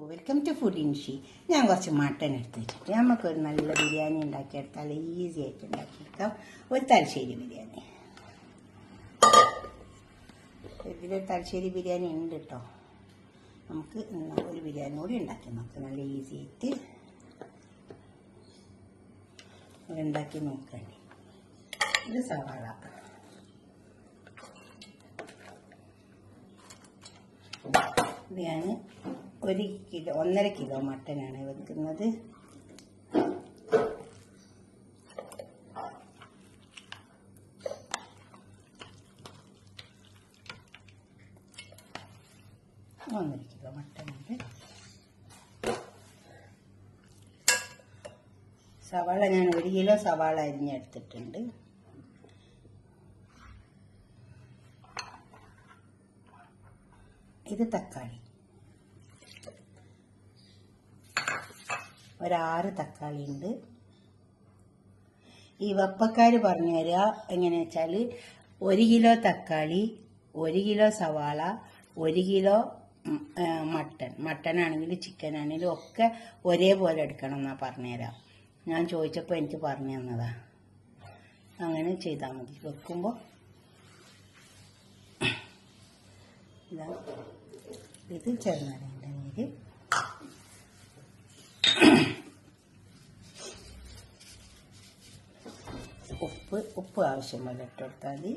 Welcome to food ഇൻഷി. ഞാൻ കുറച്ച് mutton എടുത്ത് വെച്ചിട്ട് നമുക്കൊരു നല്ല ബിരിയാണി ഉണ്ടാക്കിയെടുത്താൽ ഈസി ആയിട്ട് ഉണ്ടാക്കിയെടുക്കാം. ഒരു തലശ്ശേരി ബിരിയാണി. ഇതിലൊരു തലശ്ശേരി ബിരിയാണി ഉണ്ട് കേട്ടോ. നമുക്ക് ഒരു ബിരിയാണി കൂടി ഉണ്ടാക്കി നോക്കാം. നല്ല ഈസി ആയിട്ട് ഉണ്ടാക്കി നോക്കണേ. ഇത് സവാള, ഇത് ഞാൻ 1.5 കിലോ മട്ടനാണ് വെക്കുന്നത്. സവാള ഞാൻ 1 കിലോ സവാള അരിഞ്ഞെടുത്തിട്ടുണ്ട്. ഇത് തക്കാളി, ഒരു 6 തക്കാളി ഉണ്ട്. ഈ വെപ്പക്കാർ പറഞ്ഞു തരിക എങ്ങനെയാ വെച്ചാൽ 1 കിലോ തക്കാളി, 1 കിലോ സവാള, 1 കിലോ മട്ടനാണെങ്കിലും ചിക്കൻ ആണെങ്കിലും ഒക്കെ ഒരേപോലെ എടുക്കണം എന്നാ പറഞ്ഞുതരാം. ഞാൻ ചോദിച്ചപ്പോൾ എനിക്ക് പറഞ്ഞു തന്നതാ. അങ്ങനെ ചെയ്താൽ മതി. വെക്കുമ്പോൾ ഇത് ചെറുനാരങ്ങയുടെ നീര്, ഉപ്പ് ആവശ്യം പോലെ ഇട്ടുകൊടുത്താൽ മതി.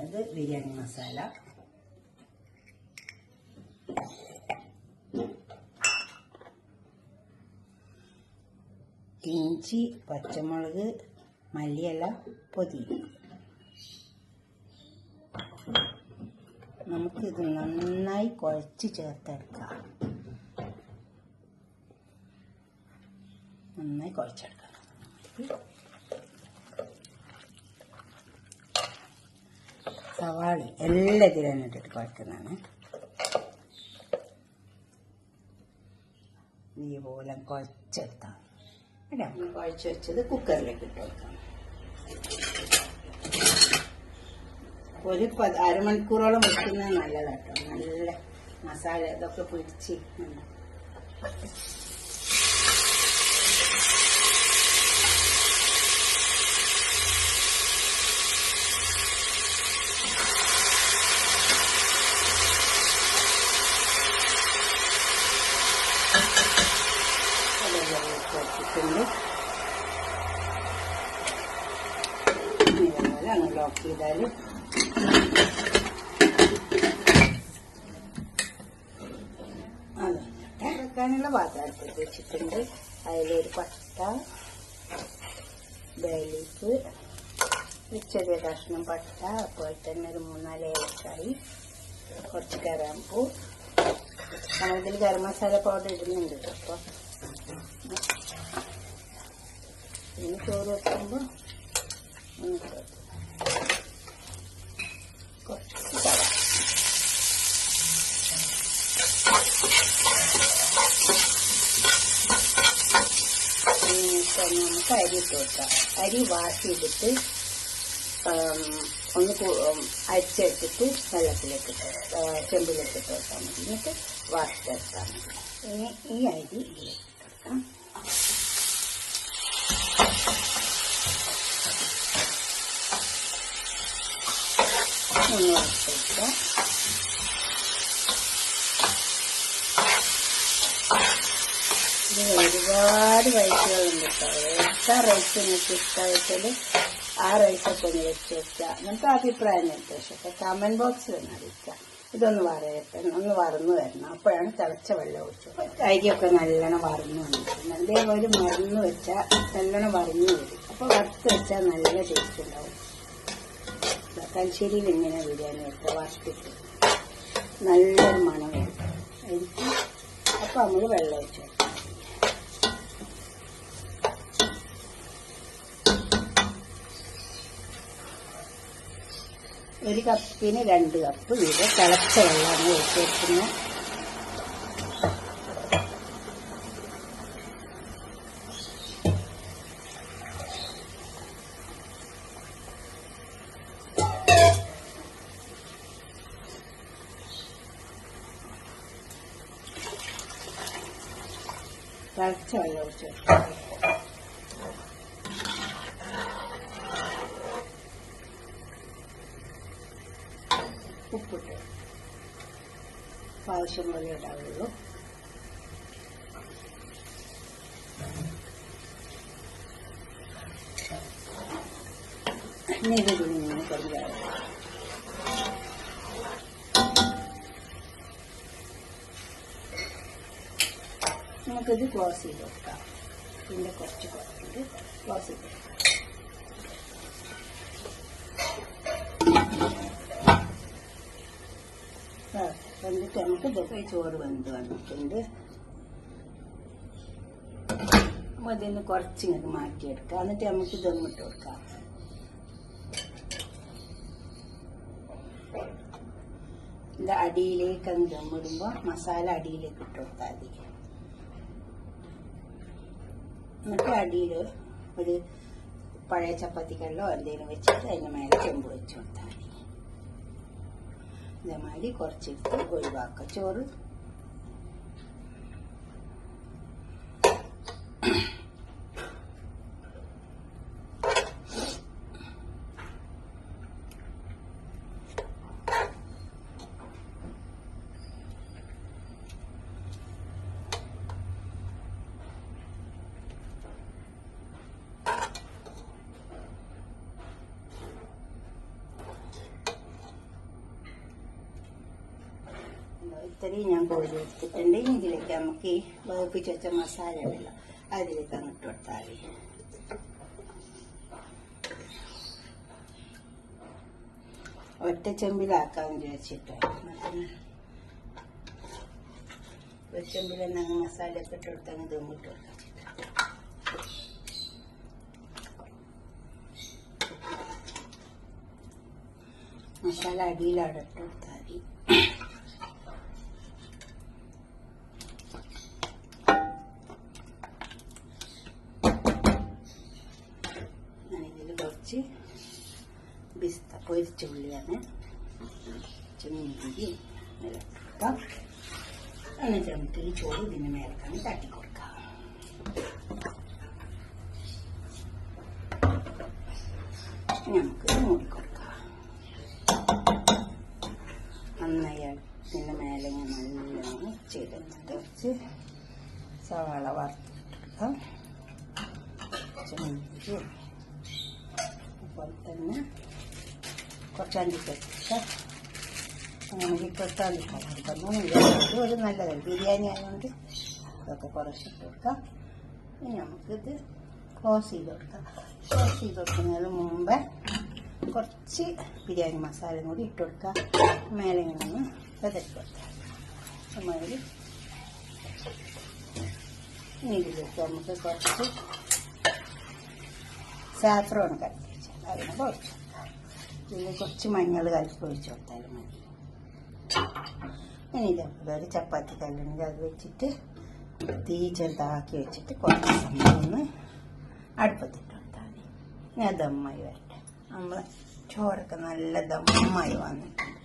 അത് ബിരിയാണി മസാല, ഇഞ്ചി, പച്ചമുളക്, മല്ലിയില, പുതിന. നമുക്കിത് നന്നായി കുഴച്ച് ചേർത്തെടുക്കാം. നന്നായി കുഴച്ചെടുക്കണം. സവാളി എല്ലാത്തിലും ഇട്ടിട്ട് കുഴക്കുന്നതാണ്. ഇതുപോലെ കുഴച്ചെടുത്താൽ മതി. നമുക്ക് കുഴച്ച് വെച്ചത് കുക്കറിലേക്ക് ഇട്ട് കൊടുക്കാം. ഒരു അരമണിക്കൂറോളം വെക്കുന്നത് നല്ലതാട്ടോ. നല്ല മസാല ഇതൊക്കെ പിടിച്ച് വെച്ചിട്ടുണ്ട്. ഇതുപോലെ അങ്ങ് ലോക്ക് ചെയ്താൽ വെക്കാനുള്ള പാത്രം എടുത്ത് വെച്ചിട്ടുണ്ട്. അതിലൊരു പട്ട, ബേലീഫ്, ചെറിയ കഷ്ണം പട്ട, അതുപോലെ തന്നെ ഒരു 3-4 ഏലക്കായി, കുറച്ച് കറാമ്പൂ. നമ്മളിതിൽ ഗരം മസാല പൗഡർ ഇടുന്നുണ്ട്. അപ്പോൾ ഇനി ചോറ് വെക്കുമ്പോൾ നമുക്ക് അരി ഇട്ട് വെക്കാം. അരി വാഷ് ചെയ്തിട്ട് ഒന്ന് അരിച്ചെടുത്തിട്ട് വെള്ളത്തിലേക്ക് ചെമ്പിലേക്ക് ഇട്ട് വെക്കാൻ മതി. എന്നിട്ട് വാഷ് ചേർത്താൽ മതി. ഇനി ഈ അരി ഇതിലേക്ക് ഇട്ട് വെക്കാം. ഒന്ന് വാഷ് ഇത് ഒരുപാട് റൈസുകളുണ്ട് കേട്ടോ. എത്ര റൈസ് നിങ്ങൾക്ക് ഇഷ്ടമായിട്ടാൽ ആ റൈസൊക്കെ ഒന്ന് വെച്ച് വെക്കുക. എന്നിട്ട് അഭിപ്രായം നിർദ്ദേശമൊക്കെ കമന്റ് ബോക്സിൽ ഒന്ന് അറിയിക്കുക. ഇതൊന്ന് ഒന്ന് വറന്നു വരണം. അപ്പോഴാണ് തിളച്ച വെള്ളം ഒഴിച്ചു. അരിയൊക്കെ നല്ലോണം വറന്നു വന്നിട്ടുണ്ട്. അതേപോലെ മറന്നു വെച്ചാൽ നല്ലോണം വറന്നു വരും. അപ്പോൾ വറുത്ത് വെച്ചാൽ നല്ല ടേസ്റ്റ് ഉണ്ടാവും. തലശ്ശേരിയിൽ ഇങ്ങനെ ബിരിയാണി വെക്കുക. വറുത്തിട്ട് നല്ലൊരു മണം വരും അരിക്ക്. അപ്പോൾ നമ്മൾ വെള്ളം ഒഴിച്ചു. ഒരു കപ്പിന് 2 കപ്പ് വീതം തിളച്ച വെള്ളമാണ് ഒഴിച്ചെടുക്കുന്നത്. തിളച്ച വെള്ളം ഒഴിച്ച് കൊടുക്കാം. ഉപ്പിട്ട് ആവശ്യം പോലെ ഇടാവുള്ളൂ. ഇങ്ങനെ കരിയാവും. നമുക്കിത് ക്ലോസ് ചെയ്ത് വെക്കാം. ഇതിൻ്റെ കുറച്ച് കുറച്ചിട്ട് ക്ലോസ് ചെയ്ത് വെക്കാം. എന്നിട്ട് നമുക്ക് ഇതൊക്കെ ചോറ് വെന്ത് വന്നിട്ടുണ്ട്. അപ്പോൾ അതിന് കുറച്ചിങ്ങനെ മാറ്റിയെടുക്കാം. എന്നിട്ട് നമുക്ക് ദമ്മിട്ട് കൊടുക്കാം. ഇതിൻ്റെ അടിയിലേക്ക് അങ്ങ് ദമ്മിടുമ്പോൾ മസാല അടിയിലേക്ക് ഇട്ട് കൊടുത്താൽ മതി. എന്നിട്ട് അടിയിൽ ഒരു പഴയ ചപ്പാത്തിക്കല്ലോ എന്തെങ്കിലും വെച്ചിട്ട് അതിൻ്റെ മേലെ ചെമ്പ് വെച്ച് കൊടുത്താൽ മതി. ഇതേമാതിരി കുറച്ചെടുത്ത് ഒഴിവാക്കുക. ചോറ് ഇത്രയും ഞാൻ കോരി എടുത്തിട്ടുണ്ടെങ്കിൽ ഇതിലേക്ക് നമുക്ക് ഈ വേപ്പിച്ച് വെച്ച മസാല ഉണ്ടല്ലോ അതിലേക്ക് അങ്ങ് ഇട്ട് കൊടുത്താൽ മതി. ഒറ്റ ചെമ്പിലാക്കാമെന്ന് വിചാരിച്ചിട്ടോ. ഒരു ചെമ്പിൽ തന്നെ അങ്ങ് മസാല ഒക്കെ ഇട്ട് കൊടുത്തങ്ങ് ദമ്മിട്ട് കൊടുക്കാം. മസാല അടിയിലവിടെ ഇട്ട് കൊടുത്താൽ മതി. പിസ്ത പൊരിച്ച ഉള്ളിയാണ് ചെമ്മീൻ ഇട്ടാം. എന്നിട്ട് നമുക്ക് ഈ ചോറ് ഇതിന് മേലക്കാണ് തട്ടി കൊടുക്കാം. നമുക്ക് മൂടിക്കൊടുക്കാം. നന്നായി ഇതിൻ്റെ മേലെ നല്ലോണം ചെയ്തെടുത്തിട്ട് വെച്ച് സവാള വറുത്തിട്ടെടുക്കാം. ചെമ്മീൻ അതുപോലെ തന്നെ കുറച്ച് അണ്ടിപ്പരിപ്പ് അങ്ങനെ ഇപ്പോഴത്തെ അണ്ടിപ്പരിപ്പ് ഒരു നല്ലതാണ്. ബിരിയാണി ആയതുകൊണ്ട് അതൊക്കെ കുറച്ചിട്ട് കൊടുക്കാം. ഇനി നമുക്കിത് ക്ലോസ് ചെയ്ത് കൊടുക്കാം. ക്ലോസ് ചെയ്ത് കൊടുക്കുന്നതിന് മുമ്പ് കുറച്ച് ബിരിയാണി മസാലയും കൂടി ഇട്ട് കൊടുക്കാം. മേലെ ഇങ്ങനെ ഒന്ന് വിതക്കി കൊടുക്കാം. അതുമാതിരി ഇനി ഇതിലേക്ക് നമുക്ക് കുറച്ച് സാഫ്രോൺ കലക്കി വെച്ചാൽ അതിനെ കുഴച്ച് ഇതിൽ കുറച്ച് മഞ്ഞൾ കലക്കി ഒഴിച്ച് കൊടുത്താലും മതി. ഇനി ഇതേപോലെ ഒരു ചപ്പാത്തി കല്ലുണ്ടെങ്കിൽ അത് വെച്ചിട്ട് തീ ചെറുതാക്കി വെച്ചിട്ട് കുറച്ച് സമയം ഒന്ന് അടുപ്പത്തിട്ട് കൊടുത്താൽ മതി. ഇനി അത് ദമ്മായി വരട്ടെ. നമ്മൾ ചോറൊക്കെ നല്ല ദമ്മായി വന്നിട്ടുണ്ട്.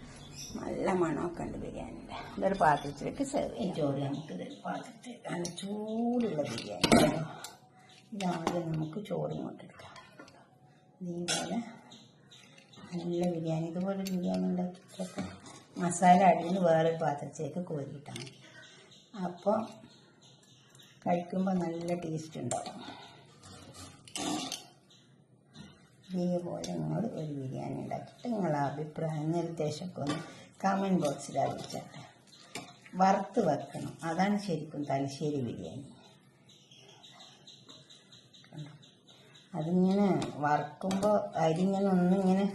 നല്ല മണമൊക്കെ ഉണ്ട് ബിരിയാണിയുടെ. ഇതൊരു പാത്രത്തിലേക്ക് സെർവ് ചെയ്യാം. ചോറ് നമുക്ക് ഇതൊരു പാത്രത്തിൽ നല്ല ചൂടുള്ള ബിരിയാണി. ഇതാദ്യം നമുക്ക് ചോറും കൊണ്ടെടുക്കാം. ഇതേപോലെ നല്ല ബിരിയാണി. ഇതുപോലെ ബിരിയാണി ഉണ്ടാക്കിയിട്ടൊക്കെ മസാല അടിയിൽ വേറൊരു പാത്രത്തിലേക്ക് കോരിയിട്ടാൽ മതി. അപ്പോൾ കഴിക്കുമ്പോൾ നല്ല ടേസ്റ്റ് ഉണ്ടാവും. ഇതേപോലെ നിങ്ങൾ ഒരു ബിരിയാണി ഉണ്ടാക്കിയിട്ട് നിങ്ങളുടെ അഭിപ്രായം നിർദ്ദേശമൊക്കെ ഒന്ന് കമൻറ്റ് ബോക്സിൽ അറിയിച്ചാൽ. വറുത്ത് വെക്കണം, അതാണ് ശരിക്കും തലശ്ശേരി ബിരിയാണി. അതിങ്ങനെ വറുക്കുമ്പോൾ അരിങ്ങനെ ഒന്നിങ്ങനെ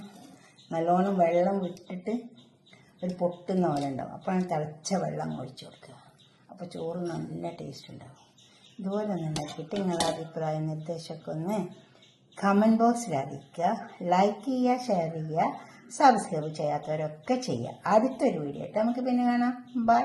നല്ലോണം വെള്ളം വിട്ടിട്ട് ഒരു പൊട്ടുന്ന പോലെ ഉണ്ടാവും. അപ്പോഴാണ് തിളച്ച വെള്ളം ഒഴിച്ച് കൊടുക്കുക. അപ്പോൾ ചോറ് നല്ല ടേസ്റ്റ് ഉണ്ടാവും. ഇതുപോലെ ഒന്ന് ഉണ്ടാക്കിയിട്ട് നിങ്ങളുടെ അഭിപ്രായ നിർദ്ദേശമൊക്കെ ഒന്ന് കമൻറ്റ് ബോക്സിൽ അറിയിക്കുക. ലൈക്ക് ചെയ്യുക, ഷെയർ ചെയ്യുക, സബ്സ്ക്രൈബ് ചെയ്യാത്തവരൊക്കെ ചെയ്യുക. അടുത്തൊരു വീഡിയോ ആയിട്ട് നമുക്ക് പിന്നെ കാണാം. ബൈ.